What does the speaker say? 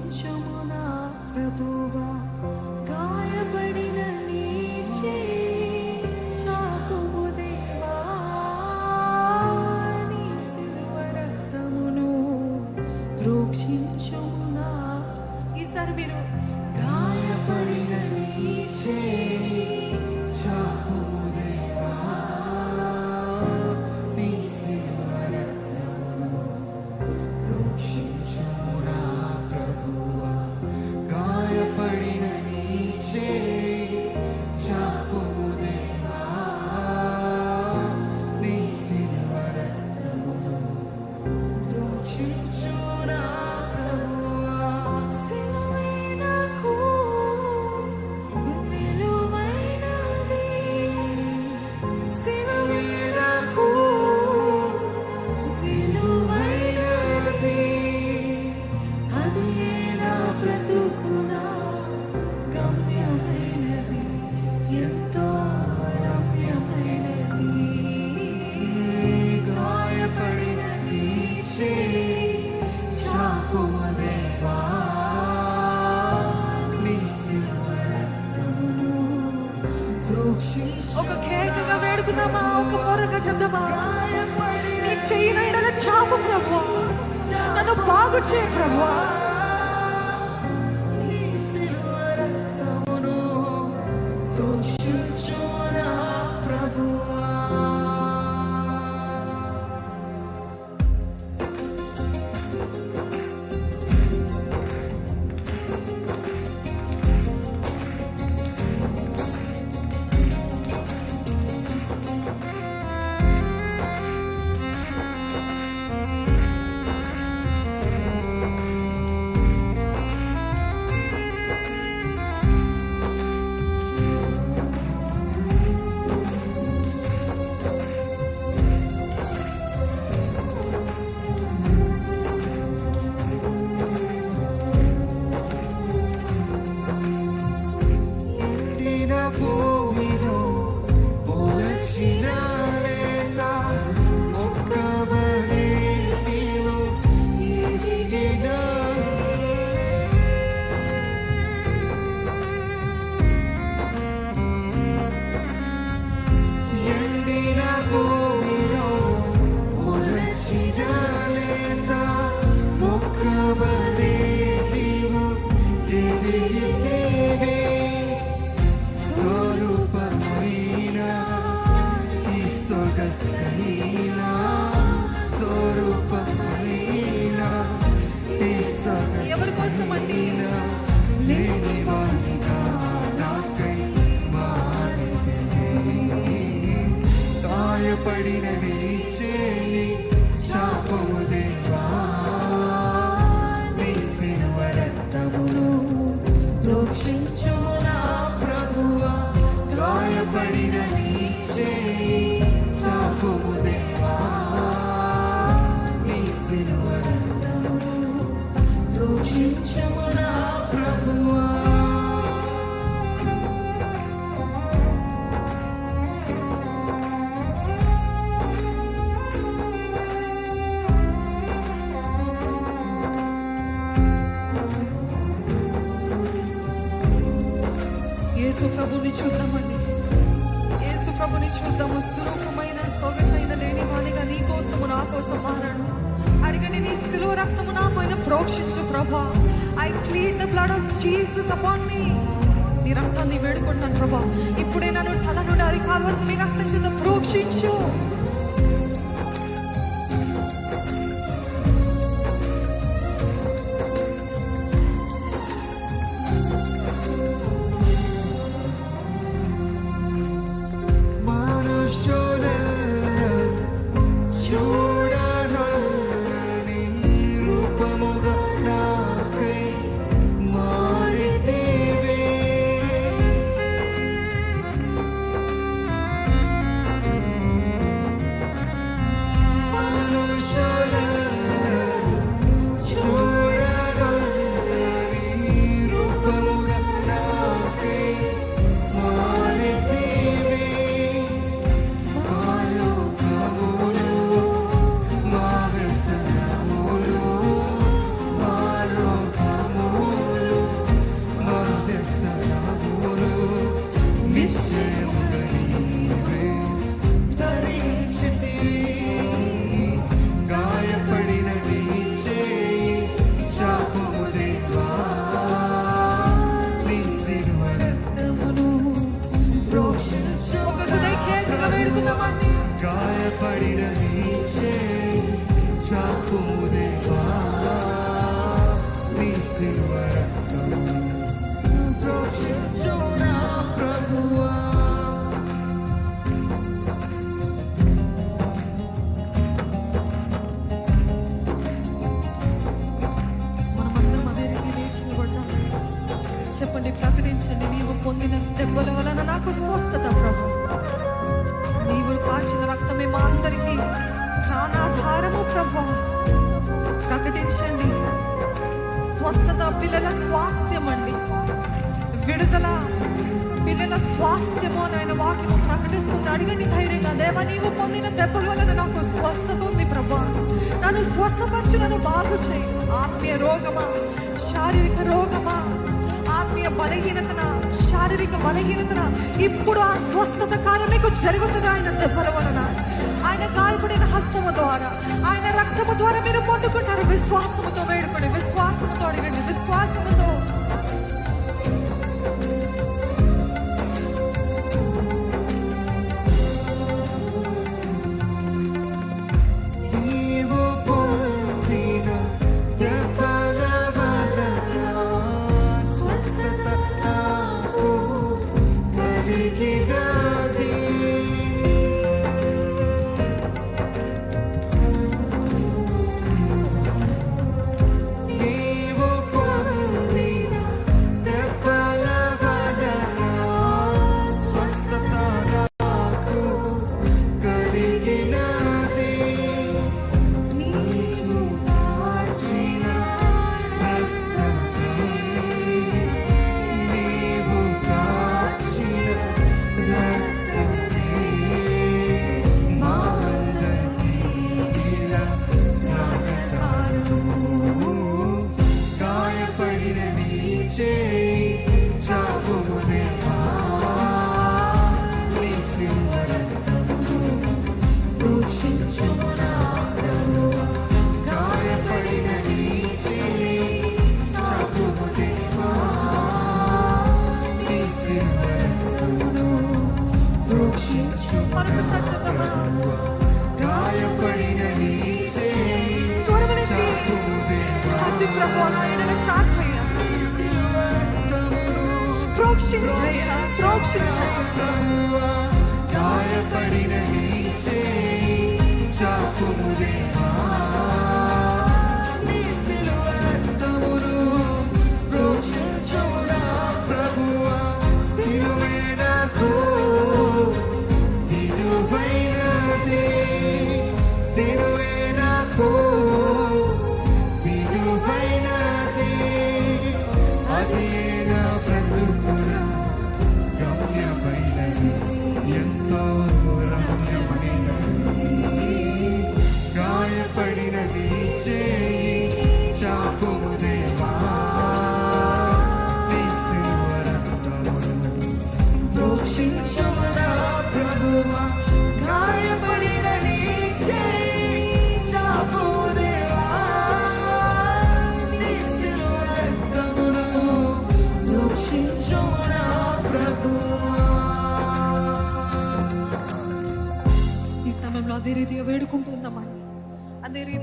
ప్రోక్షించుము నా ప్రభువా, గాయపడిన నీ చేయి చాపుము దేవా, నీ సిలువ రక్తమును ప్రోక్షించుము నా. ఈసారి మీరు గాయపడిన నీ చేయి చాపుము దేవా, నీ సిలువ రక్తమును ప్రోక్షించుము నా ప్రభువా, గాయపడిన నీ చేయి చాపుము దేవా, నీ సిలువ రక్తమును ప్రోక్షించుము నా ప్రభువా. సిలువే నాకు విలువైనది, సిలువే నాకు విలువైనది, అది నా బ్రతుకున గమ్యమైనది, ఎంతో రమ్యమైనది. గాయపడిన నీ చేయి చాపుము దేవా, నీ సిలువ రక్తమును ప్రోక్షించు. ఒక కేకగా వేడుకుదామా, ఒక మొరగా చెప్దామా. నీ చెయ్యి నైనా చాపు ప్రభువా, నన్ను బాగు చేయ ప్రభువా, నీ సిలువ రక్తమును ప్రోక్షించు నా ప్రభువా. ఎండిన భూమిలో మొలచిన లేత మొక్కవలే నీవు ఎదిగినావు. ఎండిన భూమిలో మొలచిన లేత మొక్కవలే నీవు ఎదిగితేవే. స్వరూపమైన ఈ సొగసైన, స్వరూపమైన ఈ సొగసైన, లేని వానిగా నాకై మారితివి. గాయపడిన నీ చేయి చాపుము దేవా, నీ సిలువ రక్తమును ప్రోక్షించుము నా ప్రభువా, గాయపడిన నీ చేయి చాపుము దేవా, నీ సిలువ రక్తమును ప్రోక్షించుము నా ప్రభువా. యేసు ప్రభుని చూద్దామండి, యేసు ప్రభుని చూద్దాము. స్వరూపమైన సొగసైన లేని వానిగా నీ కోసము నా కోసం మారాడు. అడిగండి, నీ సిలువ రక్తము నా పైన ప్రోక్షించు ప్రభా. I plead the blood of Jesus upon me. నీ రక్తాన్ని వేడుకుంటున్నాను ప్రభా, ఇప్పుడే నన్ను తల నుండి అరికాల వరకు నీ రక్తం చేత ప్రోక్షించు. చూడనొల్లని రూపముగా నాకై మారితివే. పొందిన దెబ్బల వలన నాకు స్వస్థత ప్రభు. నీవు కాచిన రక్తమే మా అందరికీ ప్రాణాధారము ప్రభు. ప్రకటించండి, స్వస్థత పిల్లల స్వాస్థ్యం అండి, విడుదల పిల్లల స్వాస్థ్యము అని ఆయన వాక్యము ప్రకటిస్తుంది. అడగండి ధైర్యంగా, దేవా నీవు పొందిన దెబ్బల వలన నాకు స్వస్థత ఉంది ప్రభా, నన్ను స్వస్థపరచు, నన్ను బాగు చేయి. ఆత్మీయ రోగమా, శారీరక రోగమా, ఆత్మీయ బలహీనతన, శారీరక బలహీనతన, ఇప్పుడు ఆ స్వస్థత కాలం మీకు జరుగుతుంది ఆయన దెబ్బల వలన. ఆయన గాయపడిన హస్తము ద్వారా, ఆయన రక్తము ద్వారా మీరు పొందుకుంటారు. విశ్వాసముతో వేడుకోండి, విశ్వాసముతో అడగండి, విశ్వాసముతో. అదే రీతిగా వేడుకుంటూ ఉందామండి. అదే రీతి